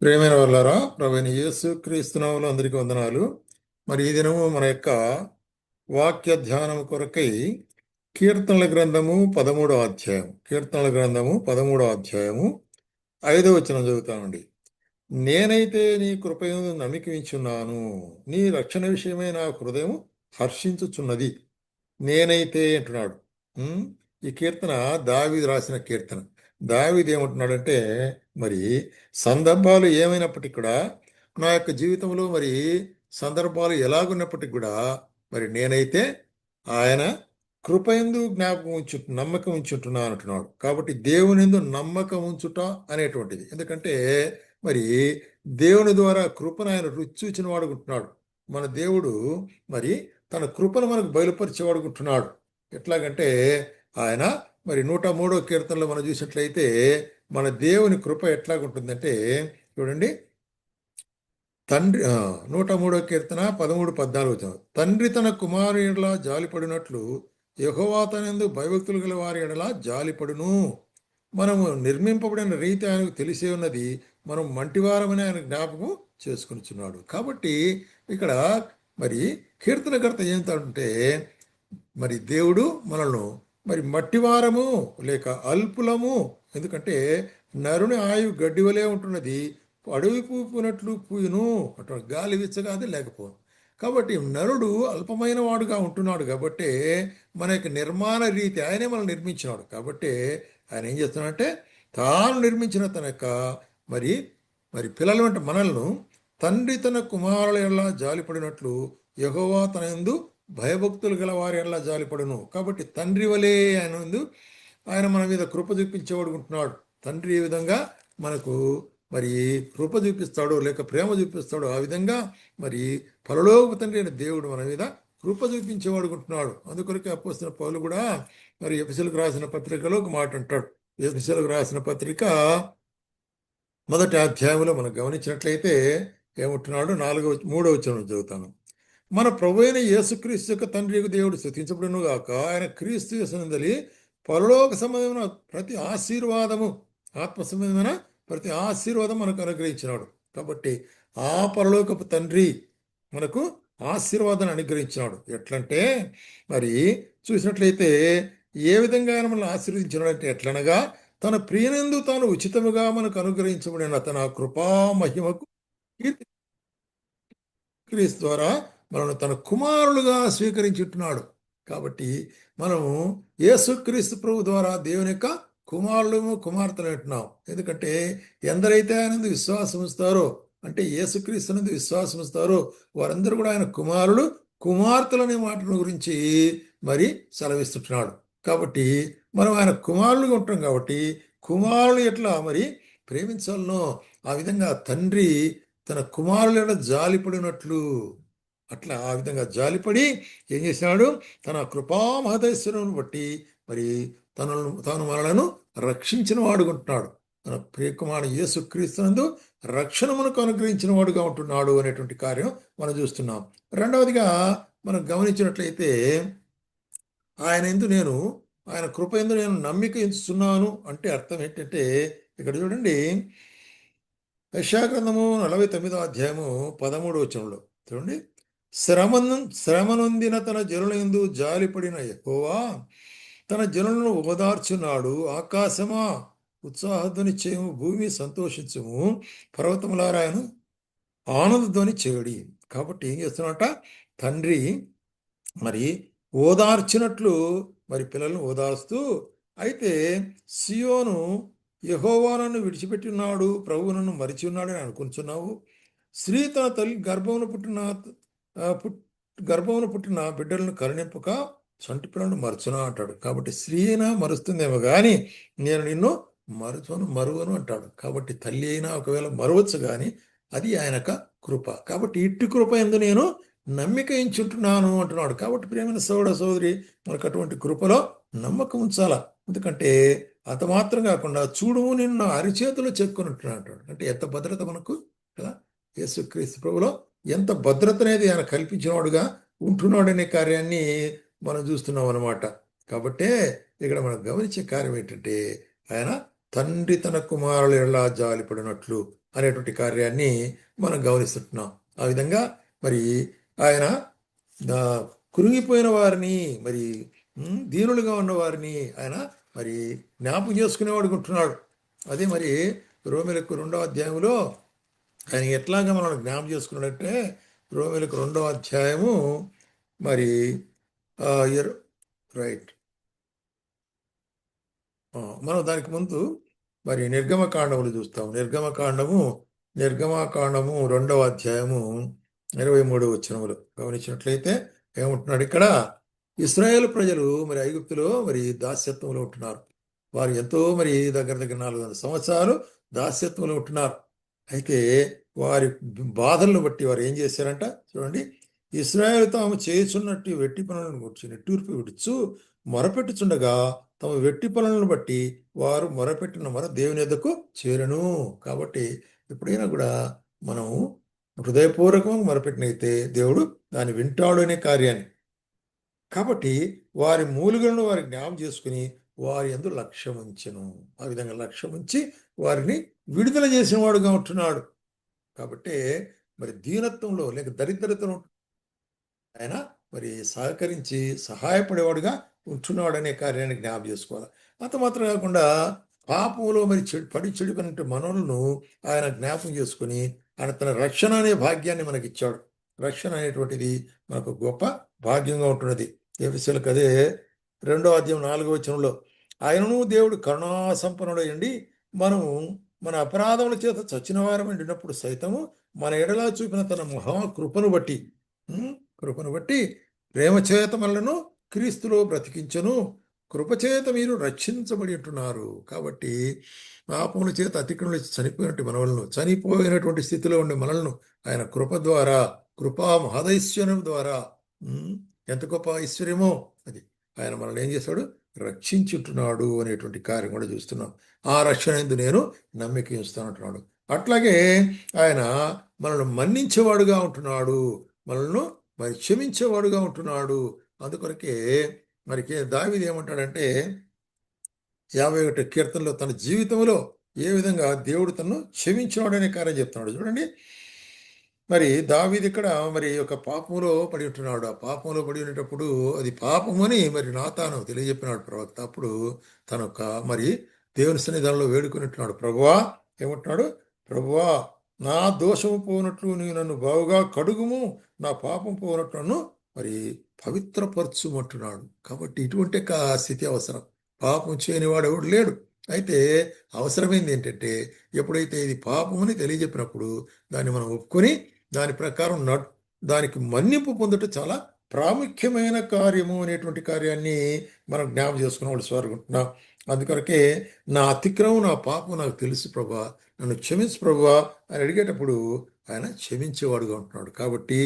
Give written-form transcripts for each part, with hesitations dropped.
ప్రియమైన వాళ్ళారా, ప్రభువైన యేసు క్రీస్తునామములో అందరికీ వందనాలు. మరి ఈ దినము మన యొక్క వాక్య ధ్యానం కొరకై కీర్తనల గ్రంథము 13వ అధ్యాయము 5వ వచనం చదువుతామండి. నేనైతే నీ కృపయందు నమ్మిక ఉంచున్నాను, నీ రక్షణ విషయమై నా హృదయం హర్షించుచున్నది. నేనైతే అంటున్నాడు. ఉమ్, ఈ కీర్తన దావీదు రాసిన కీర్తన. దావీదు ఏమంటున్నాడంటే, మరి సందర్భాలు ఏమైనప్పటికీ కూడా, నా యొక్క జీవితంలో మరి సందర్భాలు ఎలాగున్నప్పటికీ కూడా, మరి నేనైతే ఆయన కృపయందు జ్ఞాపకం నమ్మకం ఉంచుంటున్నాను అంటున్నాడు. కాబట్టి దేవునిందు నమ్మకం ఉంచుట అనేటువంటిది. ఎందుకంటే మరి దేవుని ద్వారా కృపను ఆయన రుచి చూచిన వాడుకుంటున్నాడు. మన దేవుడు మరి తన కృపను మనకు బయలుపరిచేవాడుకుంటున్నాడు. ఎట్లాగంటే ఆయన మరి 103వ కీర్తనలో మనం చూసినట్లయితే మన దేవుని కృప ఎట్లాగుంటుందంటే, చూడండి. తండ్రి 103వ కీర్తన 13-14 తండ్రి తన కుమారు ఎడల జాలిపడినట్లు యెహోవా తనందు భయభక్తులు గల వారి ఎడల జాలిపడును. మనము నిర్మింపబడిన రీతి ఆయనకు తెలిసే ఉన్నది, మనం మంటివారమని ఆయన జ్ఞాపకం చేసుకునిచున్నాడు. కాబట్టి ఇక్కడ మరి కీర్తనకర్త ఏంటంటే, మరి దేవుడు మనల్ని మరి మట్టివారము లేక అల్పులము, ఎందుకంటే నరుని ఆయువు గడ్డి వలె ఉంటున్నది, అడవి పూపునట్లు పూయును అటు గాలి విచ్చగాది లేకపోను. కాబట్టి నరుడు అల్పమైన వాడుగా ఉంటున్నాడు. కాబట్టి మన యొక్క నిర్మాణ రీతి ఆయనే మనం నిర్మించినాడు. కాబట్టి ఆయన ఏం చేస్తున్నాడంటే, తాను నిర్మించిన తన యొక్క మరి మరి పిల్లలు అంటే మనల్ని తండ్రి తన కుమారుల ఎడల జాలిపడినట్లు యెహోవా తన యందు భయభక్తులు గల వారి ఎడల జాలిపడును. కాబట్టి తండ్రి వలె ఆయన మన మీద కృప చూపించేవాడుకుంటున్నాడు. తండ్రి ఏ విధంగా మనకు మరి కృప చూపిస్తాడో లేక ప్రేమ చూపిస్తాడో, ఆ విధంగా మరి పరలోక తండ్రి అయిన దేవుడు మన మీద కృప చూపించేవాడుకుంటున్నాడు. అందుకొరకే అపోస్తలుడైన పౌలు కూడా మరి ఎఫెసీయులకు రాసిన పత్రికలో ఒక మాట అంటాడు. ఎఫెసీయులకు రాసిన పత్రిక 1వ అధ్యాయంలో మనం గమనించినట్లయితే ఏమంటున్నాడు, 3వ వచనం చదువుతాను. మన ప్రభు అయిన యేసుక్రీస్తు యొక్క తండ్రి యొక్క దేవుడు స్తుతించబడును గాక. ఆయన క్రీస్తు యేసునందలి పరలోక సంబంధమైన ప్రతి ఆశీర్వాదము, ఆత్మ సంబంధమైన ప్రతి ఆశీర్వాదం మనకు అనుగ్రహించినాడు. కాబట్టి ఆ పరలోకపు తండ్రి మనకు ఆశీర్వాదాన్ని అనుగ్రహించినాడు. ఎట్లంటే మరి చూసినట్లయితే ఏ విధంగా ఆయన మనల్ని ఆశీర్వదించినాడు అంటే, ఎట్లనగా తన ప్రియనందు తాను ఉచితముగా మనకు అనుగ్రహించబడిన తన కృపా మహిమకు కీర్తి క్రీస్తు ద్వారా మనల్ని తన కుమారులుగా స్వీకరించుంటున్నాడు. కాబట్టి మనము యేసుక్రీస్తు ప్రభు ద్వారా దేవుని యొక్క కుమారులము కుమార్తెలు అంటున్నాం. ఎందుకంటే ఎందరైతే ఆయనందు విశ్వాసం ఇస్తారో, అంటే యేసుక్రీస్తునందు విశ్వాసం ఇస్తారో వారందరూ కూడా ఆయన కుమారులు కుమార్తెలు అనే మాటల గురించి మరి సెలవిస్తుంటున్నాడు. కాబట్టి మనం ఆయన కుమారులుగా ఉంటాం. కాబట్టి కుమారులు ఎట్లా మరి ప్రేమించాలనో ఆ విధంగా తండ్రి తన కుమారుల జాలిపడినట్లు అట్లా ఆ విధంగా జాలిపడి ఏం చేసినాడు, తన కృపా మహదైశ్వర్యం బట్టి మరి తాను మనలను రక్షించిన వాడుకుంటున్నాడు. తన ప్రియకుమారుడు యేసుక్రీస్తునందు రక్షణ మనకు అనుగ్రహించిన వాడుగా ఉంటున్నాడు అనేటువంటి కార్యం మనం చూస్తున్నాం. రెండవదిగా మనం గమనించినట్లయితే, ఆయన కృప యందు నేను నమ్మిక ఉంచుతున్నాను అంటే అర్థం ఏంటంటే, ఇక్కడ చూడండి, యెషయా గ్రంథము 49వ అధ్యాయము 13వ వచనంలో చూడండి. శ్రమనొందిన తన జనుల యందు జాలిపడిన యెహోవా తన జనులను ఓదార్చున్నాడు. ఆకాశమా ఉత్సాహధ్వని చేయము, భూమి సంతోషించము, పర్వతములారాయను ఆనందధ్వని చేయుడి. కాబట్టి ఏం చేస్తున్నట, తండ్రి మరి ఓదార్చినట్లు మరి పిల్లలను ఓదార్స్తూ, అయితే సియోను యెహోవా నన్ను విడిచిపెట్టి ఉన్నాడు, ప్రభువు నన్ను మరిచి ఉన్నాడని అనుకుంటున్నావు. స్త్రీ తన తల్లి గర్భమును పుట్టిన బిడ్డలను కరుణింపక చంటి పిల్లలను మరచునా అంటాడు. కాబట్టి స్త్రీ అయినా మరుస్తుందేమో కానీ నేను నిన్ను మరువను అంటాడు. కాబట్టి తల్లి అయినా ఒకవేళ మరవచ్చు కానీ అది ఆయన కృప. కాబట్టి ఇట్టి కృప యందు నేను నమ్మిక ఉంచుంటున్నాను అంటున్నాడు. కాబట్టి ప్రియమైన సోదర సోదరి, మనకు అటువంటి కృపలో నమ్మకం ఉంచాలా. ఎందుకంటే అంత మాత్రం కాకుండా చూడుము నిన్ను నా అరిచేతిలో చెక్కుని అంటున్నాడు. అంటే ఎంత భద్రత మనకు కదా, యేసుక్రీస్తు ప్రభులో ఎంత భద్రత అనేది ఆయన కల్పించినవాడుగా ఉంటున్నాడనే కార్యాన్ని మనం చూస్తున్నాం అన్నమాట. కాబట్టే ఇక్కడ మనం గమనించే కార్యం ఏంటంటే, ఆయన తండ్రి తన కుమారులు ఎలా జాలిపడినట్లు అనేటువంటి కార్యాన్ని మనం గమనిస్తుంటున్నాం. ఆ విధంగా మరి ఆయన ఆ, కృంగిపోయిన వారిని మరి దీనులుగా ఉన్న వారిని ఆయన మరి జ్ఞాపకం చేసుకునేవాడు ఉంటున్నాడు. అదే మరి రోమిలకు 2వ అధ్యాయంలో ఆయన ఎట్లాగా మనం జ్ఞాపకం చేసుకున్నాడంటే రోమిలకు 2వ అధ్యాయము మరి ఆ, రైట్. మనం దానికి ముందు మరి నిర్గమకాండములు చూస్తాం. నిర్గమకాండము 2వ అధ్యాయము 23 వచనములు గమనించినట్లయితే ఏముంటున్నాడు ఇక్కడ? ఇశ్రాయేలు ప్రజలు మరి ఐగుప్తులో మరి దాస్యత్వంలో ఉంటున్నారు. వారు ఎంతో మరి దగ్గర దగ్గర 400 సంవత్సరాలు దాస్యత్వంలో ఉంటున్నారు. అయితే వారి బాధలను బట్టి వారు ఏం చేశారంట చూడండి. ఇశ్రాయేలు తాము చేయుచున్నట్టు వెట్టి పనులను గురించి నిట్టూర్పు విడుచు మొరపెట్టుచుండగా తమ వెట్టి పనులను బట్టి వారు మొరపెట్టిన మొర దేవుని ఎద్దకు చేరును. కాబట్టి ఎప్పుడైనా కూడా మనం హృదయపూర్వకంగా మొరపెట్టినైతే దేవుడు దాన్ని వింటాడు అనే కార్యాన్ని. కాబట్టి వారి మూలుగులను వారి జ్ఞాపం చేసుకుని వారి యందు లక్ష్యం ఉంచెను. ఆ విధంగా లక్ష్యం ఉంచి వారిని విడుదల చేసిన వాడుగా ఉంటున్నాడు. కాబట్టి మరి దీనత్వంలో లేక దరిద్రతలో ఆయన మరి సహకరించి సహాయపడేవాడుగా ఉంటున్నాడు అనే కార్యాన్ని జ్ఞాపం చేసుకోవాలి. అంత మాత్రం కాకుండా పాపంలో మరి చెడిపోయినట్టు మనలను ఆయన జ్ఞాపకం చేసుకుని ఆయన తన రక్షణ అనే భాగ్యాన్ని మనకి ఇచ్చాడు. రక్షణ అనేటువంటిది మనకు గొప్ప భాగ్యంగా ఉంటున్నది. ఎఫెసీయులకు అదే 2వ అధ్యాయం 4వ వచనంలో ఆయనను దేవుడు కరుణా సంపన్నుడయండి మనము మన అపరాధముల చేత చచ్చిన వారం ఉండినప్పుడు సైతము మన ఎడలా చూపిన తన మహాకృపను బట్టి కృపను బట్టి ప్రేమ చేత మనలను క్రీస్తులో బ్రతికించను. కృపచేత మీరు రక్షించబడి ఉంటున్నారు. కాబట్టి పాపముల చేత అతిక్రమణ చనిపోయినటువంటి స్థితిలో ఉండే మనలను ఆయన కృప ద్వారా కృపా మహదైశ్వర్యం ద్వారా ఎంత గొప్ప ఐశ్వర్యమో అది ఆయన మనల్ని ఏం చేశాడు? రక్షించుంటున్నాడు అనేటువంటి కార్యం కూడా చూస్తున్నాం. ఆ రక్షణ ఎందు నేను నమ్మిక ఉంచుతానంటున్నాడు. అట్లాగే ఆయన మనల్ని మన్నించేవాడుగా ఉంటున్నాడు. మనల్ని మరి క్షమించేవాడుగా ఉంటున్నాడు. అందుకొరకే మరి దావీదు ఏమంటాడంటే 51 కీర్తనలో తన జీవితంలో ఏ విధంగా దేవుడు తను క్షమించినాడు అనే కార్యం చెప్తున్నాడు. చూడండి, మరి దావీదు ఇక్కడ మరి ఒక పాపంలో పడి ఉంటున్నాడు. ఆ పాపంలో పడి ఉండేటప్పుడు అది పాపమని మరి నాతాను తెలియజెప్పినాడు ప్రవక్త. అప్పుడు తను మరి దేవుని సన్నిధానంలో వేడుకుని ప్రభువా ఏమంటున్నాడు? ప్రభువా నా దోషము పోనట్లు నీవు నన్ను బావుగా కడుగుము, నా పాపం పోనట్లు నన్ను మరి పవిత్రపరచుమంటున్నాడు. కాబట్టి ఇటువంటి స్థితి అవసరం. పాపం చేయనివాడు ఎవడు లేడు. అయితే అవసరమైంది ఏంటంటే ఎప్పుడైతే ఇది పాపమని తెలియజెప్పినప్పుడు దాన్ని మనం ఒప్పుకొని దాని ప్రకారం దానికి మన్నింపు పొందటం చాలా ప్రాముఖ్యమైన కార్యము అనేటువంటి కార్యాన్ని మనం జ్ఞాపం చేసుకున్న వాళ్ళు స్వారుగుంటున్నాం. అందుకొరకే నా అతిక్రమం నా పాపం నాకు తెలుసు ప్రభా, నన్ను క్షమించు ప్రభా అని అడిగేటప్పుడు ఆయన క్షమించేవాడుగా ఉంటున్నాడు. కాబట్టి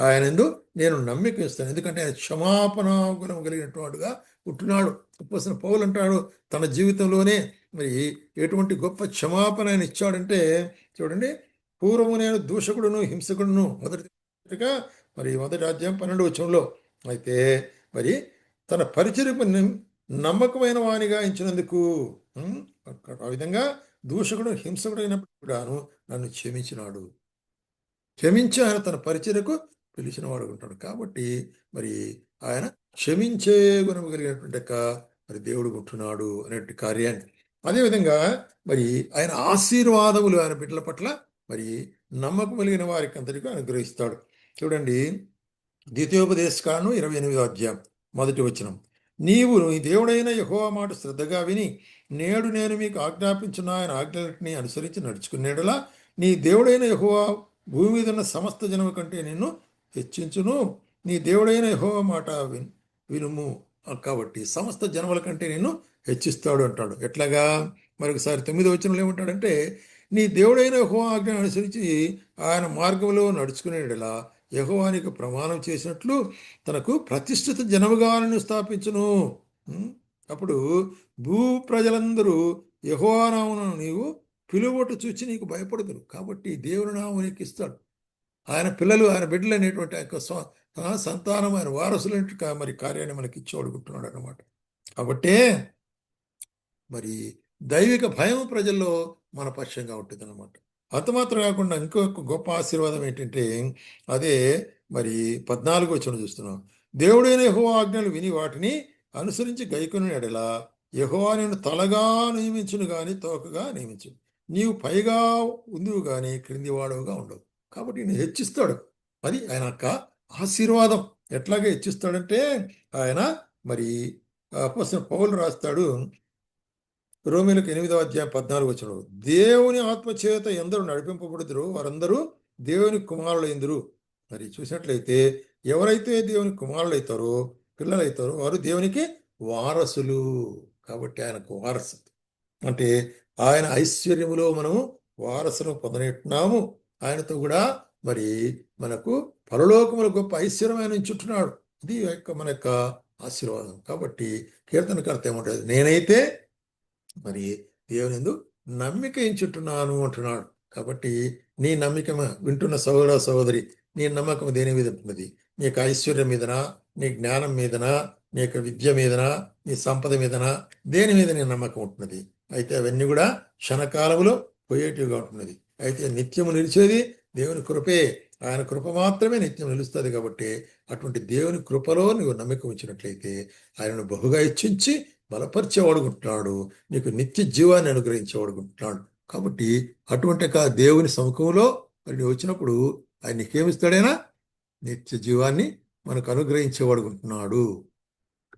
ఆయన ఎందు నేను నమ్మిక ఇస్తాను. ఎందుకంటే ఆయన క్షమాపణ గుణం కలిగినటువంటి వాడుగా ఉంటున్నాడు. అపోస్తలుడైన పౌలు అంటాడు తన జీవితంలోనే మరి ఎటువంటి గొప్ప క్షమాపణ ఆయన ఇచ్చాడంటే చూడండి, పూర్వము నేను దూషకుడును హింసకుడును మొదటిగా మరి 1వ అధ్యాయం 12వ వచనంలో అయితే మరి తన పరిచర్యకు నమ్మకమైన వానిగా ఎంచినందుకు ఆ విధంగా దూషకుడు హింసకుడు అయినప్పుడు కూడాను నన్ను క్షమించినాడు. క్షమించి ఆయన తన పరిచర్యకు పిలిచిన వాడు ఉంటాడు. కాబట్టి మరి ఆయన క్షమించే గుణం కలిగినటువంటి మరి దేవుడు ఉంటున్నాడు అనేటువంటి కార్యాన్ని. అదేవిధంగా మరి ఆయన ఆశీర్వాదములు ఆయన బిడ్డల పట్ల మరి నమ్మకం కలిగిన వారికి అందరికీ అనుగ్రహిస్తాడు. చూడండి, ద్వితీయోపదేశకాండం 28వ అధ్యాయం 1వ వచనం నీవు నీ దేవుడైన యెహోవా మాట శ్రద్ధగా విని నేడు నేను మీకు ఆజ్ఞాపించిన ఆయన ఆజ్ఞలన్నిటిని అనుసరించి నడుచుకునేడలా నీ దేవుడైన యెహోవా భూమి మీద ఉన్న సమస్త జనము కంటే నిన్ను హెచ్చించును. నీ దేవుడైన యెహోవా మాట వినుము. కాబట్టి సమస్త జనముల కంటే నిన్ను హెచ్చిస్తాడు అంటాడు. ఎట్లాగా? మరొకసారి 9వ వచనంలో ఏమంటాడంటే నీ దేవుడైన యెహోవా ఆజ్ఞను అనుసరించి ఆయన మార్గంలో నడుచుకునేలా యెహోవానికి ప్రమాణం చేసినట్లు తనకు ప్రతిష్ఠిత జనముగాలను స్థాపించును. అప్పుడు భూ ప్రజలందరూ యెహోవా నామమును నీవు పిలువటు చూచి నీకు భయపడదురు. కాబట్టి దేవుని నామం నీకు ఇస్తాడు. ఆయన పిల్లలు ఆయన బిడ్డలు అనేటువంటి సంతానం ఆయన వారసులు మరి కార్యాన్ని మనకి ఇచ్చి అడుగుతున్నాడు అన్నమాట. కాబట్టే మరి దైవిక భయం ప్రజల్లో మన పక్షంగా ఉంటుంది అన్నమాట. అంత మాత్రం కాకుండా ఇంకొక గొప్ప ఆశీర్వాదం ఏంటంటే అదే మరి 14 వచనం చూస్తున్నాం. దేవుడైన యెహోవా ఆజ్ఞలు విని వాటిని అనుసరించి గైకొనిన ఎడల యెహోవా నిన్ను తలగా నియమించును గాని తోకగా నియమించును. నీవు పైగా ఉందువు గాని క్రింది వాడవుగా ఉండవు. కాబట్టి నేను హెచ్చిస్తాడు. అది ఆయన యొక్క ఆశీర్వాదం. ఎట్లాగే హెచ్చిస్తాడంటే ఆయన మరి అపోస్తలుడైన పౌలు రాస్తాడు రోమీయులకు 8వ అధ్యాయం 14 వచనం, దేవుని ఆత్మచేత ఎందరూ నడిపింపబడుదురో వారందరూ దేవుని కుమారులైందురు. మరి చూసినట్లయితే ఎవరైతే దేవుని కుమారులైతారో పిల్లలైతారో వారు దేవునికి వారసులు. కాబట్టి ఆయనకు వారసు అంటే ఆయన ఐశ్వర్యములో మనము వారసును పొందనేట్టున్నాము. ఆయనతో కూడా మరి మనకు పరలోకముల గొప్ప ఐశ్వర్యం ఆయన చుట్టున్నాడు. ఇది మన యొక్క ఆశీర్వాదం. కాబట్టి కీర్తనకర్త ఏమంటాడు, నేనైతే మరి దేవుని యందు నమ్మిక ఎంచుతున్నాను అంటున్నాడు. కాబట్టి నీ నమ్మిక వింటున్న సహోదర సహోదరి, నీ నమ్మకం దేని మీద ఉంటున్నది? నీ యొక్క ఐశ్వర్యం మీదనా, నీ జ్ఞానం మీదనా, నీ యొక్క విద్య మీదనా, నీ సంపద మీదనా, దేని మీద నీ నమ్మకం ఉంటున్నది? అయితే అవన్నీ కూడా క్షణకాలములో పోయేటివిగా ఉంటున్నది. అయితే నిత్యము నిలిచేది దేవుని కృపే. ఆయన కృప మాత్రమే నిత్యం నిలుస్తుంది. కాబట్టి అటువంటి దేవుని కృపలో నువ్వు నమ్మకం ఉంచినట్లయితే ఆయనను బహుగా ఇచ్చించి బలపరిచేవాడుకుంటున్నాడు, నీకు నిత్య జీవాన్ని అనుగ్రహించేవాడుకుంటున్నాడు. కాబట్టి అటువంటి దేవుని సముఖంలో మరి నువ్వు వచ్చినప్పుడు ఆయన నీకేమిస్తాడైనా నిత్య జీవాన్ని మనకు అనుగ్రహించేవాడుకుంటున్నాడు.